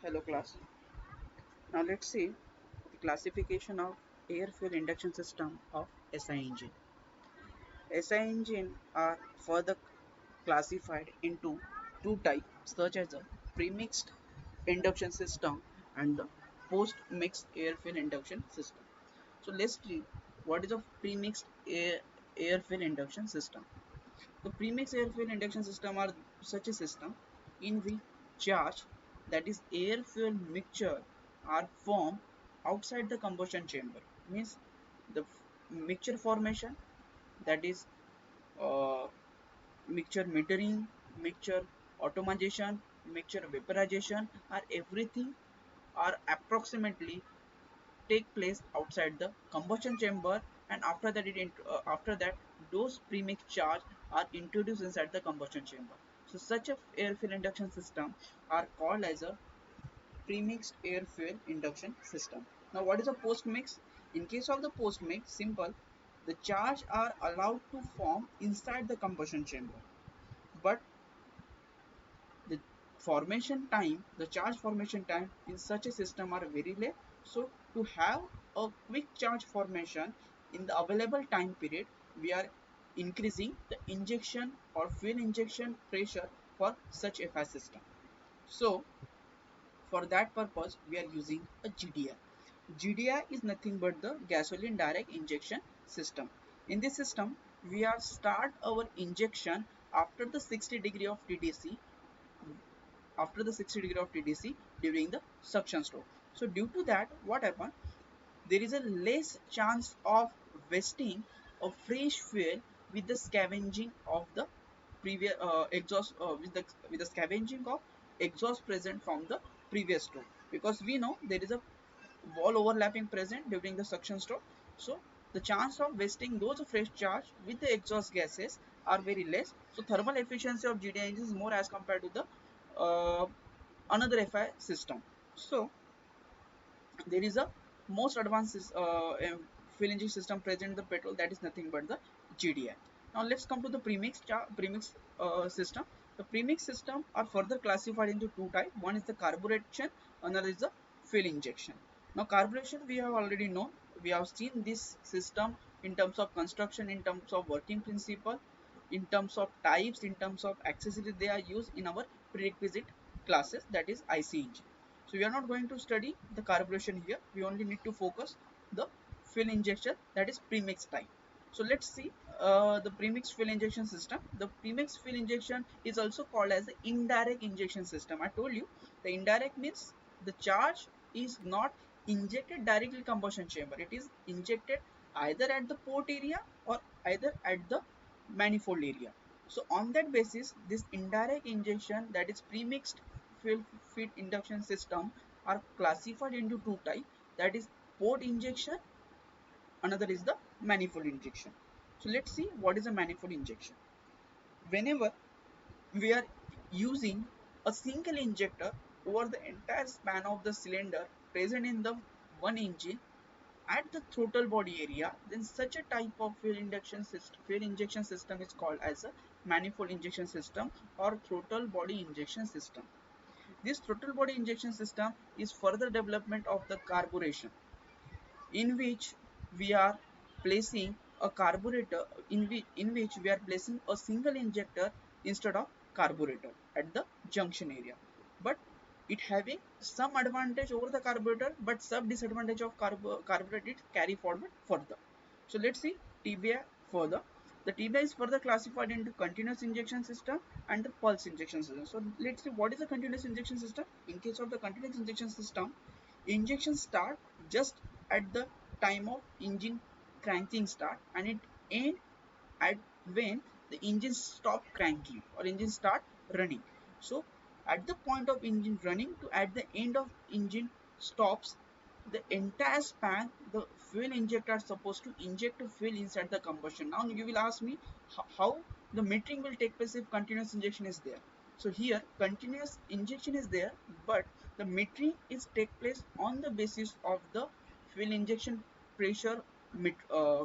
Hello class. Now let's see the classification of air fuel induction system of SI engine. SI engine are further classified into two types such as the premixed induction system and the post-mixed air fuel induction system. So let's see what is a premixed air fuel induction system. The premix air fuel induction system are such a system in which charge, that is air fuel mixture, are formed outside the combustion chamber. Means the mixture formation, that is uh, mixture metering, mixture automation, mixture vaporization are everything are approximately take place outside the combustion chamber, and after that those premix charge are introduced inside the combustion chamber. So such a air fuel induction system are called as a premixed air fuel induction system. Now what is a post mix? In case of the post mix, simple, the charge are allowed to form inside the combustion chamber, but the the charge formation time in such a system are very less. So to have a quick charge formation in the available time period, we are increasing the injection or fuel injection pressure for such a fast system. So for that purpose, we are using a GDI. GDI is nothing but the gasoline direct injection system. In this system, we are start our injection after the 60 degree of TDC, during the suction stroke. So due to that, what happened? There is a less chance of wasting of fresh fuel with the scavenging of the previous exhaust with the scavenging of exhaust present from the previous stroke, because we know there is a wall overlapping present during the suction stroke. So the chance of wasting those fresh charge with the exhaust gases are very less. So thermal efficiency of GDI engine is more as compared to the another FI system. So there is a most advanced fuel engine system present in the petrol, that is nothing but the GDI. Now let's come to the premix system. The premix system are further classified into two types. One is the carburation, another is the fuel injection. Now carburation we have already known. We have seen this system in terms of construction, in terms of working principle, in terms of types, in terms of accessories they are used in our prerequisite classes, that is IC engine. So we are not going to study the carburation here. We only need to focus the fuel injection, that is premix type. So let's see the premix fuel injection system. The premix fuel injection is also called as the indirect injection system. I told you the indirect means the charge is not injected directly combustion chamber. It is injected either at the port area or either at the manifold area. So on that basis, this indirect injection, that is premixed fuel feed induction system, are classified into two types, that is port injection, another is the manifold injection. So let's see what is a manifold injection. Whenever we are using a single injector over the entire span of the cylinder present in the one engine at the throttle body area, then such a type of fuel injection system is called as a manifold injection system or throttle body injection system. This throttle body injection system is further development of the carburation, in which we are placing a carburetor, in which we are placing a single injector instead of carburetor at the junction area, but it having some advantage over the carburetor, but some disadvantage of carburetor it carry forward further. So let's see TBI further. The TBI is further classified into continuous injection system and the pulse injection system. So let's see what is a continuous injection system. In case of the continuous injection system, injection start just at the time of engine cranking start, and it end at when the engine stop cranking or engine start running. So at the point of engine running to at the end of engine stops, the entire span the fuel injector are supposed to inject fuel inside the combustion. Now you will ask me how the metering will take place if continuous injection is there. So here continuous injection is there, but the metering is take place on the basis of the fuel injection pressure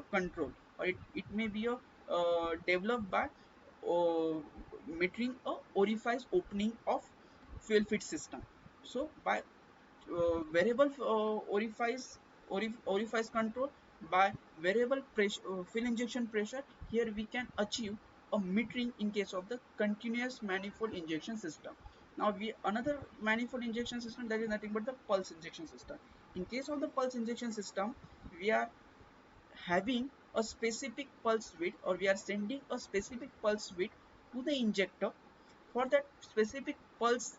control, or it may be a developed by metering a orifice opening of fuel feed system. So by variable orifice control, by variable pressure, fill injection pressure, here we can achieve a metering in case of the continuous manifold injection system. Now we another manifold injection system, that is nothing but the pulse injection system. In case of the pulse injection system, we are having a specific pulse width, or we are sending a specific pulse width to the injector. For that specific pulse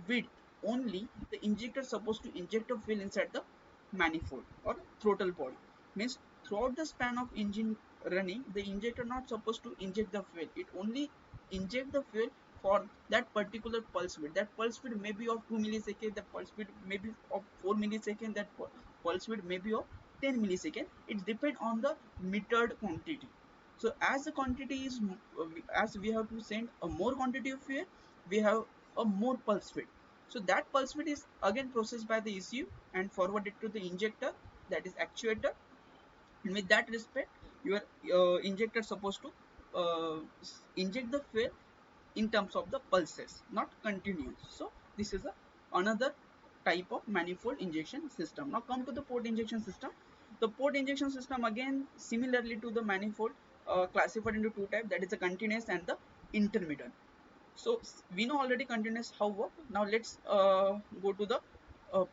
width only, the injector is supposed to inject a fuel inside the manifold or throttle body. Means throughout the span of engine running, the injector not supposed to inject the fuel. It only inject the fuel for that particular pulse width. That pulse width may be of 2 milliseconds, that pulse width may be of 4 milliseconds, that pulse width may be of 10 milliseconds. It depends on the metered quantity. So as the quantity is, as we have to send a more quantity of fuel, we have a more pulse width. So that pulse width is again processed by the ECU and forwarded to the injector, that is actuator. And with that respect, your injector is supposed to inject the fuel in terms of the pulses, not continuous. So this is another type of manifold injection system. Now come to the port injection system. The port injection system again similarly to the manifold, classified into two types, that is the continuous and the intermittent. So we know already continuous how work. Now let's go to the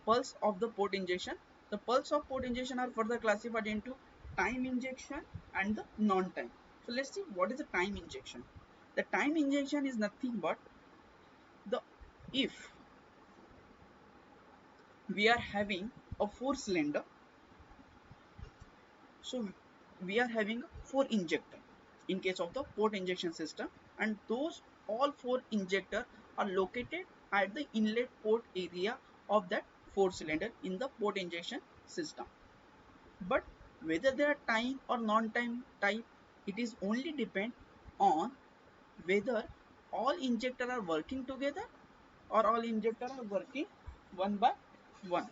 pulse of the port injection. The pulse of port injection are further classified into time injection and the non-time. So let's see what is the time injection. The time injection is nothing but the, if we are having a 4 cylinder, so we are having 4 injector in case of the port injection system, and those all 4 injector are located at the inlet port area of that 4 cylinder in the port injection system. But whether they are time or non-time type, it is only depend on whether all injector are working together or all injector are working one by one.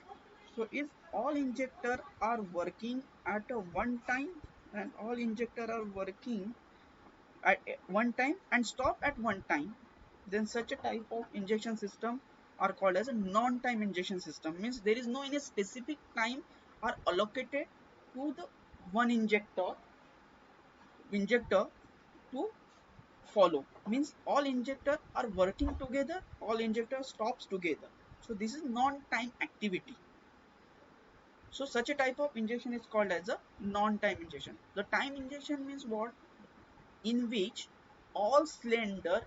So if all injector are working at a one time, and all injector are working at one time and stop at one time, then such a type of injection system are called as a non-time injection system. Means there is no any specific time are allocated to the one injector to follow. Means all injector are working together, all injector stops together. So this is non-time activity. So such a type of injection is called as a non-time injection. The time injection means what? In which all cylinders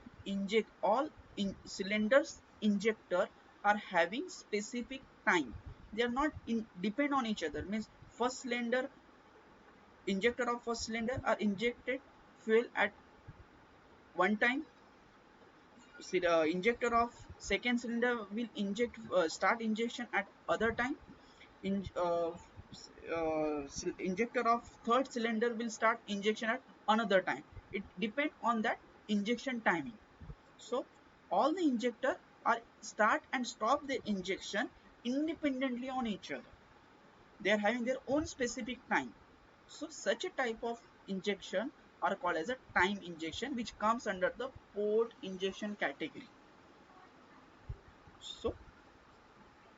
injector are having specific time. They are not depend on each other. Means first cylinder injector of first cylinder are injected fuel at one time. Injector of second cylinder will start injection at other time. In injector of third cylinder will start injection at another time. It depends on that injection timing. So all the injector are start and stop the injection independently on each other. They are having their own specific time. So such a type of injection are called as a time injection, which comes under the port injection category. So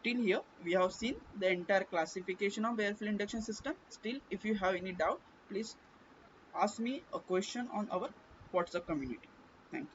till here we have seen the entire classification of air-fuel induction system. Still, if you have any doubt, please ask me a question on our WhatsApp community. Thank you.